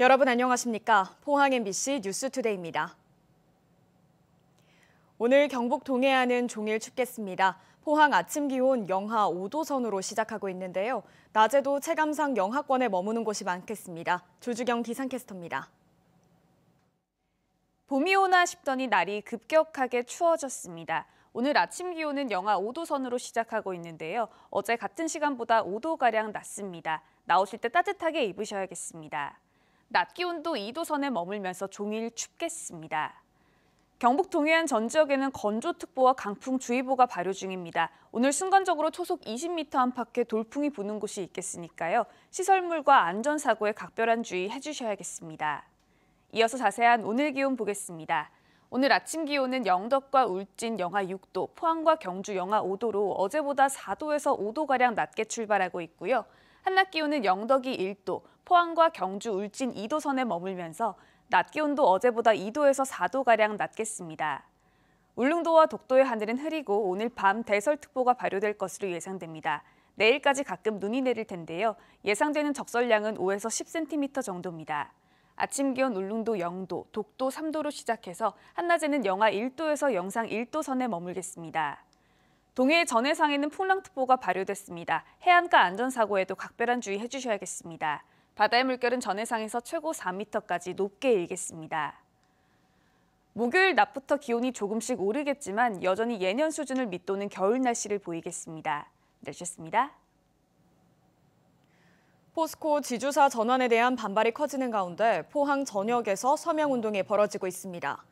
여러분 안녕하십니까? 포항 MBC 뉴스투데이입니다. 오늘 경북 동해안은 종일 춥겠습니다. 포항 아침 기온 영하 5도 선으로 시작하고 있는데요. 낮에도 체감상 영하권에 머무는 곳이 많겠습니다. 조주경 기상캐스터입니다. 봄이 오나 싶더니 날이 급격하게 추워졌습니다. 오늘 아침 기온은 영하 5도 선으로 시작하고 있는데요. 어제 같은 시간보다 5도가량 낮습니다. 나오실 때 따뜻하게 입으셔야겠습니다. 낮 기온도 2도 선에 머물면서 종일 춥겠습니다. 경북 동해안 전 지역에는 건조특보와 강풍주의보가 발효 중입니다. 오늘 순간적으로 초속 20m 안팎의 돌풍이 부는 곳이 있겠으니까요. 시설물과 안전사고에 각별한 주의해 주셔야겠습니다. 이어서 자세한 오늘 기온 보겠습니다. 오늘 아침 기온은 영덕과 울진 영하 6도, 포항과 경주 영하 5도로 어제보다 4도에서 5도가량 낮게 출발하고 있고요. 한낮 기온은 영덕이 1도, 포항과 경주, 울진 2도 선에 머물면서 낮 기온도 어제보다 2도에서 4도가량 낮겠습니다. 울릉도와 독도의 하늘은 흐리고 오늘 밤 대설특보가 발효될 것으로 예상됩니다. 내일까지 가끔 눈이 내릴 텐데요. 예상되는 적설량은 5에서 10cm 정도입니다. 아침 기온 울릉도 0도, 독도 3도로 시작해서 한낮에는 영하 1도에서 영상 1도 선에 머물겠습니다. 동해 전해상에는 풍랑특보가 발효됐습니다. 해안가 안전사고에도 각별한 주의해 주셔야겠습니다. 바다의 물결은 전해상에서 최고 4m까지 높게 일겠습니다. 목요일 낮부터 기온이 조금씩 오르겠지만 여전히 예년 수준을 밑도는 겨울 날씨를 보이겠습니다. 날씨였습니다. 포스코 지주사 전환에 대한 반발이 커지는 가운데 포항 전역에서 서명운동이 벌어지고 있습니다.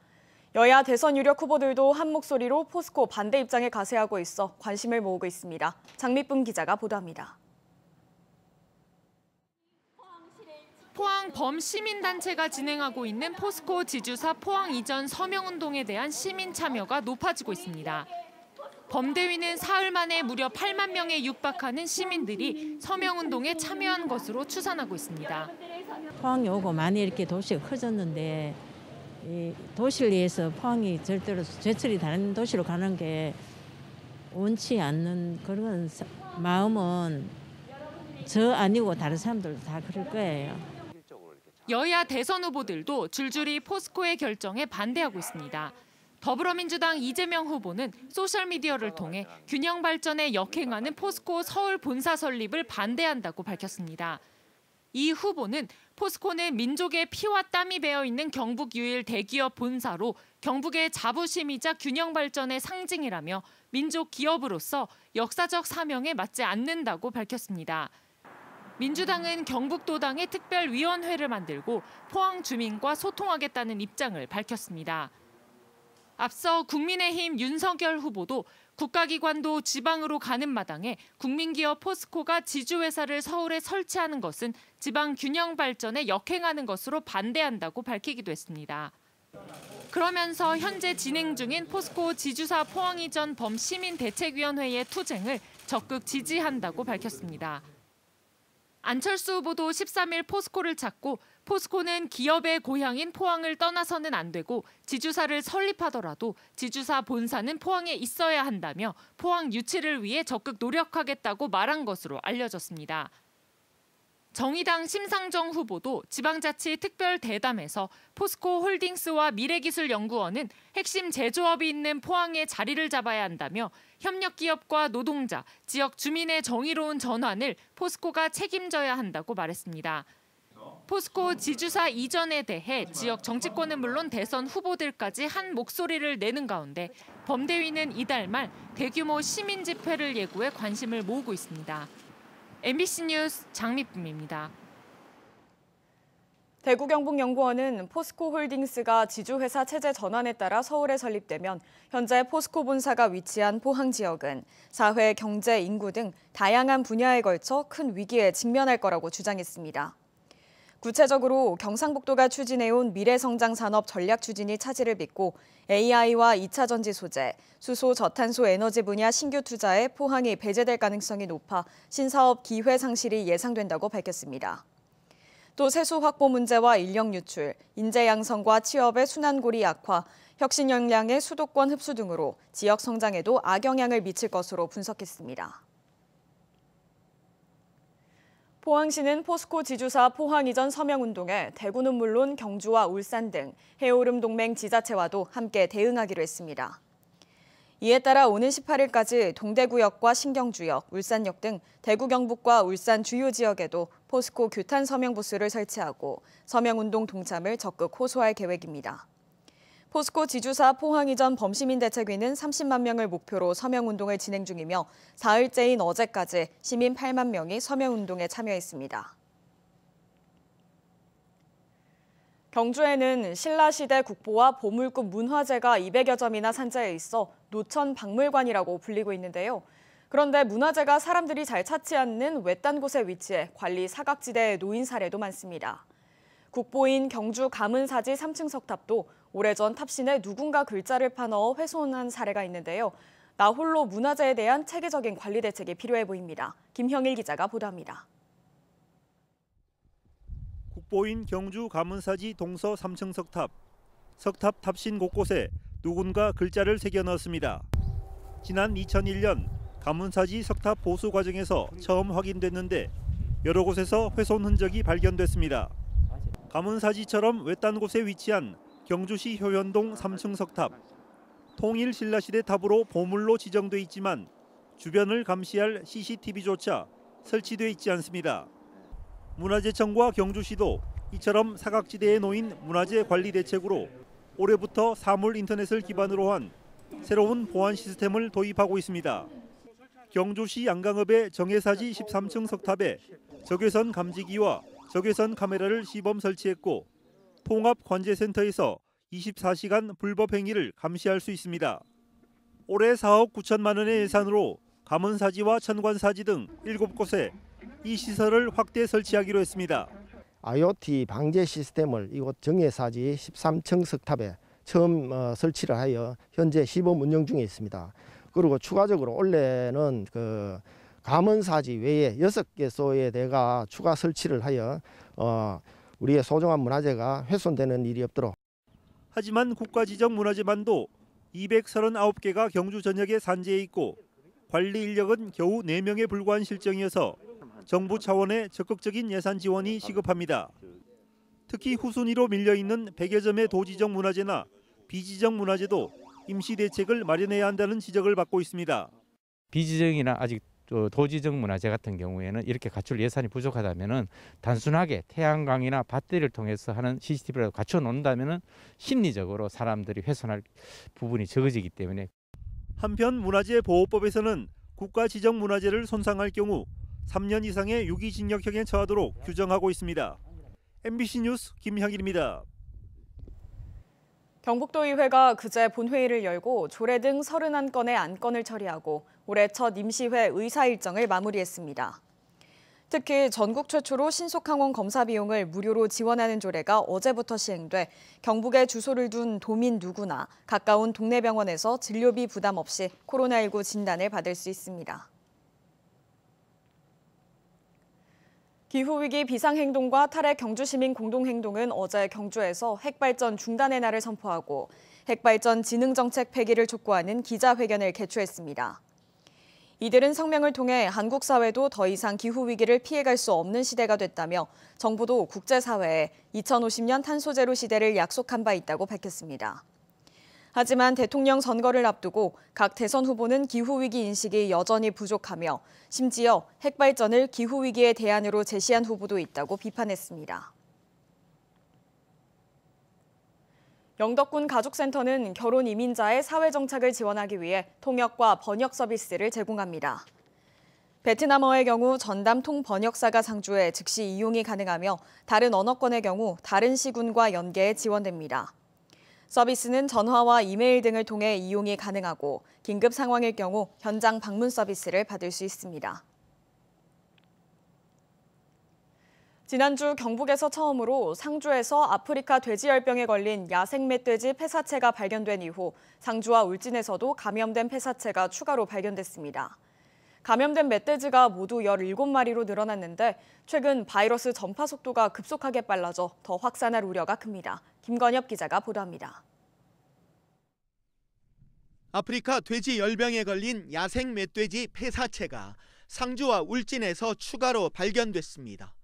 여야 대선 유력 후보들도 한 목소리로 포스코 반대 입장에 가세하고 있어 관심을 모으고 있습니다. 장미쁨 기자가 보도합니다. 포항 범시민단체가 진행하고 있는 포스코 지주사 포항 이전 서명운동에 대한 시민 참여가 높아지고 있습니다. 범대위는 사흘 만에 무려 8만 명에 육박하는 시민들이 서명운동에 참여한 것으로 추산하고 있습니다. 포항이 오고 많이 이렇게 도시가 커졌는데 이 도시를 위해서 포항이 절대로 제철이 다른 도시로 가는 게 원치 않는 그런 마음은 저 아니고 다른 사람들도 다 그럴 거예요. 여야 대선 후보들도 줄줄이 포스코의 결정에 반대하고 있습니다. 더불어민주당 이재명 후보는 소셜미디어를 통해 균형 발전에 역행하는 포스코 서울 본사 설립을 반대한다고 밝혔습니다. 이 후보는 포스코는 민족의 피와 땀이 배어 있는 경북 유일 대기업 본사로 경북의 자부심이자 균형 발전의 상징이라며 민족 기업으로서 역사적 사명에 맞지 않는다고 밝혔습니다. 민주당은 경북도당의 특별위원회를 만들고 포항 주민과 소통하겠다는 입장을 밝혔습니다. 앞서 국민의힘 윤석열 후보도 국가기관도 지방으로 가는 마당에 국민기업 포스코가 지주회사를 서울에 설치하는 것은 지방 균형 발전에 역행하는 것으로 반대한다고 밝히기도 했습니다. 그러면서 현재 진행 중인 포스코 지주사 포항 이전 범시민대책위원회의 투쟁을 적극 지지한다고 밝혔습니다. 안철수 후보도 13일 포스코를 찾고 포스코는 기업의 고향인 포항을 떠나서는 안 되고 지주사를 설립하더라도 지주사 본사는 포항에 있어야 한다며 포항 유치를 위해 적극 노력하겠다고 말한 것으로 알려졌습니다. 정의당 심상정 후보도 지방자치 특별대담에서 포스코 홀딩스와 미래기술연구원은 핵심 제조업이 있는 포항에 자리를 잡아야 한다며 협력기업과 노동자, 지역 주민의 정의로운 전환을 포스코가 책임져야 한다고 말했습니다. 포스코 지주사 이전에 대해 지역 정치권은 물론 대선 후보들까지 한 목소리를 내는 가운데 범대위는 이달 말 대규모 시민 집회를 예고해 관심을 모으고 있습니다. MBC 뉴스 장미쁨입니다. 대구경북연구원은 포스코 홀딩스가 지주회사 체제 전환에 따라 서울에 설립되면 현재 포스코 본사가 위치한 포항 지역은 사회, 경제, 인구 등 다양한 분야에 걸쳐 큰 위기에 직면할 거라고 주장했습니다. 구체적으로 경상북도가 추진해온 미래성장산업 전략 추진이 차질을 빚고 AI와 2차 전지 소재, 수소, 저탄소 에너지 분야 신규 투자에 포항이 배제될 가능성이 높아 신사업 기회 상실이 예상된다고 밝혔습니다. 또 세수 확보 문제와 인력 유출, 인재 양성과 취업의 순환고리 약화, 혁신 역량의 수도권 흡수 등으로 지역 성장에도 악영향을 미칠 것으로 분석했습니다. 포항시는 포스코 지주사 포항 이전 서명운동에 대구는 물론 경주와 울산 등 해오름 동맹 지자체와도 함께 대응하기로 했습니다. 이에 따라 오는 18일까지 동대구역과 신경주역, 울산역 등 대구 경북과 울산 주요 지역에도 포스코 규탄 서명 부스를 설치하고 서명운동 동참을 적극 호소할 계획입니다. 포스코 지주사 포항 이전 범시민 대책위는 30만 명을 목표로 서명운동을 진행 중이며 사흘째인 어제까지 시민 8만 명이 서명운동에 참여했습니다. 경주에는 신라시대 국보와 보물급 문화재가 200여 점이나 산재해 있어 노천 박물관이라고 불리고 있는데요. 그런데 문화재가 사람들이 잘 찾지 않는 외딴 곳에 위치해 관리 사각지대에 놓인 사례도 많습니다. 국보인 경주 가문사지 3층 석탑도 오래전 탑신에 누군가 글자를 파넣어 훼손한 사례가 있는데요. 나홀로 문화재에 대한 체계적인 관리 대책이 필요해 보입니다. 김형일 기자가 보도합니다. 국보인 경주 가문사지 동서 3층 석탑. 석탑 탑신 곳곳에 누군가 글자를 새겨 넣었습니다. 지난 2001년 가문사지 석탑 보수 과정에서 처음 확인됐는데 여러 곳에서 훼손 흔적이 발견됐습니다. 가문사지처럼 외딴 곳에 위치한 경주시 효현동 3층 석탑. 통일 신라시대 탑으로 보물로 지정돼 있지만 주변을 감시할 CCTV조차 설치돼 있지 않습니다. 문화재청과 경주시도 이처럼 사각지대에 놓인 문화재 관리 대책으로 올해부터 사물 인터넷을 기반으로 한 새로운 보안 시스템을 도입하고 있습니다. 경주시 양강읍의 정해사지 13층 석탑에 적외선 감지기와 적외선 카메라를 시범 설치했고 통합관제센터에서 24시간 불법 행위를 감시할 수 있습니다. 올해 4억 9천만 원의 예산으로 가문사지와 천관사지 등 7곳에 이 시설을 확대 설치하기로 했습니다. IoT 방제 시스템을 이곳 정해사지 13층 석탑에 처음 설치를 하여 현재 시범 운영 중에 있습니다. 그리고 추가적으로 올해는 가문사지 외에 6개소에 대가 추가 설치를 하여 우리의 소중한 문화재가 훼손되는 일이 없도록. 하지만 국가지정 문화재만도 239개가 경주 전역에 산재해 있고 관리 인력은 겨우 4명에 불과한 실정이어서 정부 차원의 적극적인 예산 지원이 시급합니다. 특히 후순위로 밀려있는 100여 점의 도지정 문화재나 비지정 문화재도 임시 대책을 마련해야 한다는 지적을 받고 있습니다. 비지정이나 아직 도지정 문화재 같은 경우에는 이렇게 갖출 예산이 부족하다면 단순하게 태양광이나 배터리를 통해서 하는 CCTV를 갖춰 놓는다면 심리적으로 사람들이 훼손할 부분이 적어지기 때문에. 한편 문화재보호법에서는 국가지정 문화재를 손상할 경우 3년 이상의 유기징역형에 처하도록 규정하고 있습니다. MBC 뉴스 김향일입니다. 경북도의회가 그제 본회의를 열고 조례 등 31건의 안건을 처리하고 올해 첫 임시회 의사 일정을 마무리했습니다. 특히 전국 최초로 신속항원 검사 비용을 무료로 지원하는 조례가 어제부터 시행돼 경북에 주소를 둔 도민 누구나 가까운 동네 병원에서 진료비 부담 없이 코로나19 진단을 받을 수 있습니다. 기후위기 비상행동과 탈핵 경주시민 공동행동은 어제 경주에서 핵발전 중단의 날을 선포하고 핵발전 진흥정책 폐기를 촉구하는 기자회견을 개최했습니다. 이들은 성명을 통해 한국 사회도 더 이상 기후위기를 피해갈 수 없는 시대가 됐다며 정부도 국제사회에 2050년 탄소제로 시대를 약속한 바 있다고 밝혔습니다. 하지만 대통령 선거를 앞두고 각 대선 후보는 기후위기 인식이 여전히 부족하며 심지어 핵발전을 기후위기의 대안으로 제시한 후보도 있다고 비판했습니다. 영덕군 가족센터는 결혼 이민자의 사회정착을 지원하기 위해 통역과 번역 서비스를 제공합니다. 베트남어의 경우 전담 통번역사가 상주해 즉시 이용이 가능하며 다른 언어권의 경우 다른 시군과 연계해 지원됩니다. 서비스는 전화와 이메일 등을 통해 이용이 가능하고 긴급 상황일 경우 현장 방문 서비스를 받을 수 있습니다. 지난주 경북에서 처음으로 상주에서 아프리카 돼지열병에 걸린 야생 멧돼지 폐사체가 발견된 이후 상주와 울진에서도 감염된 폐사체가 추가로 발견됐습니다. 감염된 멧돼지가 모두 17마리로 늘어났는데 최근 바이러스 전파 속도가 급속하게 빨라져 더 확산할 우려가 큽니다. 김건엽 기자가 보도합니다. 아프리카 돼지 열병에 걸린 야생 멧돼지 폐사체가 상주와 울진에서 추가로 발견됐습니다.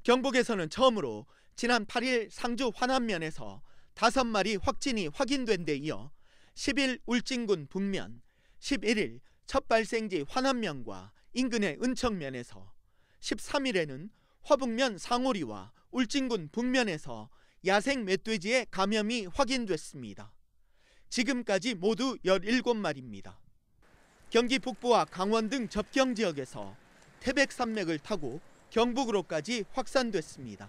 경북에서는 처음으로 지난 8일 상주 환안면에서 5마리 확진이 확인된 데 이어 10일 울진군 북면, 11일 첫 발생지 환안면과 인근의 은청면에서, 13일에는 화북면 상오리와 울진군 북면에서 야생 멧돼지의 감염이 확인됐습니다. 지금까지 모두 17마리입니다. 경기 북부와 강원 등 접경 지역에서 태백산맥을 타고 경북으로까지 확산됐습니다.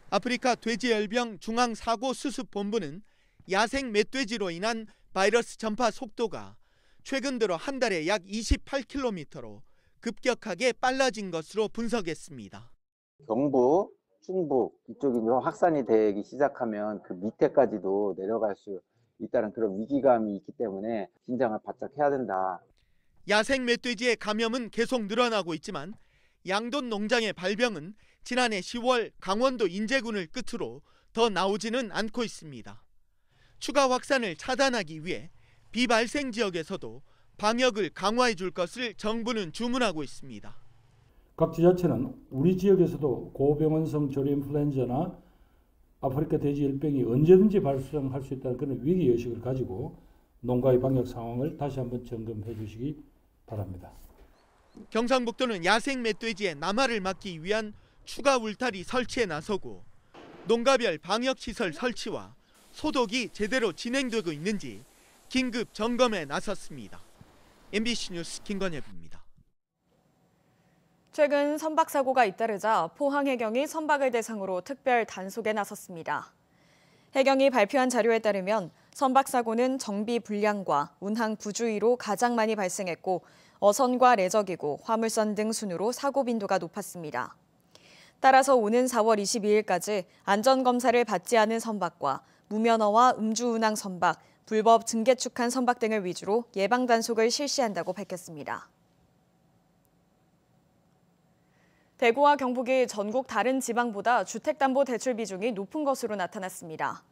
아프리카 돼지열병 중앙사고수습본부는 야생 멧돼지로 인한 바이러스 전파 속도가 최근 들어 한 달에 약 28km로 급격하게 빨라진 것으로 분석했습니다. 경북, 충북 이쪽이 확산이 되기 시작하면 그 밑에까지도 내려갈 수 있다는 그런 위기감이 있기 때문에 긴장을 바짝 해야 된다. 야생 멧돼지의 감염은 계속 늘어나고 있지만 양돈 농장의 발병은 지난해 10월 강원도 인제군을 끝으로 더 나오지는 않고 있습니다. 추가 확산을 차단하기 위해 비발생 지역에서도 방역을 강화해 줄 것을 정부는 주문하고 있습니다. 각 지자체는 우리 지역에서도 고병원성 조류인플루엔자나 아프리카 돼지열병이 언제든지 발생할 수 있다는 그런 위기의식을 가지고 농가의 방역 상황을 다시 한번 점검해 주시기 바랍니다. 경상북도는 야생 멧돼지의 남하를 막기 위한 추가 울타리 설치에 나서고 농가별 방역시설 설치와 소독이 제대로 진행되고 있는지 긴급 점검에 나섰습니다. MBC 뉴스 김건엽입니다. 최근 선박 사고가 잇따르자 포항해경이 선박을 대상으로 특별 단속에 나섰습니다. 해경이 발표한 자료에 따르면 선박 사고는 정비 불량과 운항 부주의로 가장 많이 발생했고 어선과 레저기구, 화물선 등 순으로 사고 빈도가 높았습니다. 따라서 오는 4월 22일까지 안전검사를 받지 않은 선박과 무면허와 음주운항 선박, 불법 증개축한 선박 등을 위주로 예방 단속을 실시한다고 밝혔습니다. 대구와 경북이 전국 다른 지방보다 주택담보대출 비중이 높은 것으로 나타났습니다.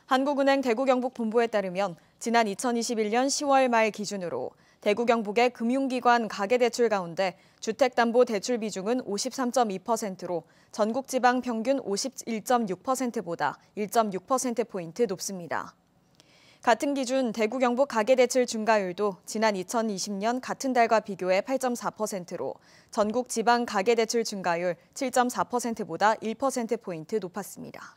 한국은행 대구경북본부에 따르면 지난 2021년 10월 말 기준으로 대구 경북의 금융기관 가계대출 가운데 주택담보대출 비중은 53.2%로 전국 지방 평균 51.6%보다 1.6%포인트 높습니다. 같은 기준 대구 경북 가계대출 중과율도 지난 2020년 같은 달과 비교해 8.4%로 전국 지방 가계대출 중과율 7.4%보다 1%포인트 높았습니다.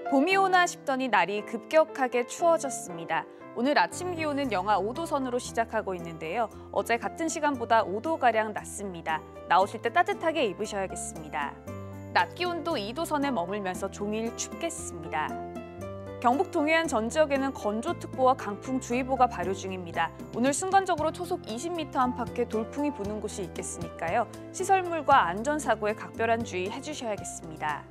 봄이 오나 싶더니 날이 급격하게 추워졌습니다. 오늘 아침 기온은 영하 5도 선으로 시작하고 있는데요. 어제 같은 시간보다 5도가량 낮습니다. 나오실 때 따뜻하게 입으셔야겠습니다. 낮 기온도 2도 선에 머물면서 종일 춥겠습니다. 경북 동해안 전 지역에는 건조특보와 강풍주의보가 발효 중입니다. 오늘 순간적으로 초속 20m 안팎의 돌풍이 부는 곳이 있겠으니까요. 시설물과 안전사고에 각별한 주의 해주셔야겠습니다.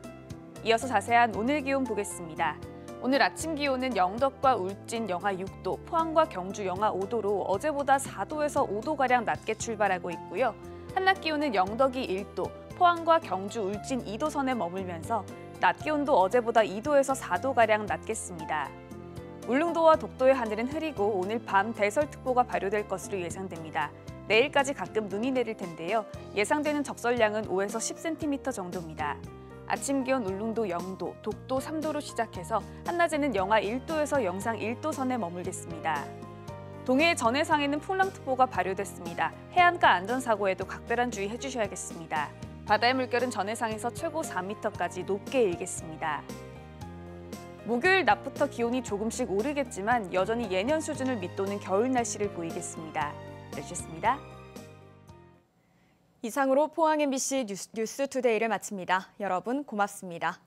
이어서 자세한 오늘 기온 보겠습니다. 오늘 아침 기온은 영덕과 울진 영하 6도, 포항과 경주 영하 5도로 어제보다 4도에서 5도가량 낮게 출발하고 있고요. 한낮 기온은 영덕이 1도, 포항과 경주, 울진 2도 선에 머물면서 낮 기온도 어제보다 2도에서 4도가량 낮겠습니다. 울릉도와 독도의 하늘은 흐리고 오늘 밤 대설특보가 발효될 것으로 예상됩니다. 내일까지 가끔 눈이 내릴 텐데요. 예상되는 적설량은 5에서 10cm 정도입니다. 아침 기온 울릉도 0도, 독도 3도로 시작해서 한낮에는 영하 1도에서 영상 1도 선에 머물겠습니다. 동해 전해상에는 풍랑특보가 발효됐습니다. 해안가 안전사고에도 각별한 주의 해주셔야겠습니다. 바다의 물결은 전해상에서 최고 4m까지 높게 일겠습니다. 목요일 낮부터 기온이 조금씩 오르겠지만 여전히 예년 수준을 밑도는 겨울 날씨를 보이겠습니다. 날씨였습니다. 이상으로 포항 MBC 뉴스투데이를 마칩니다. 여러분 고맙습니다.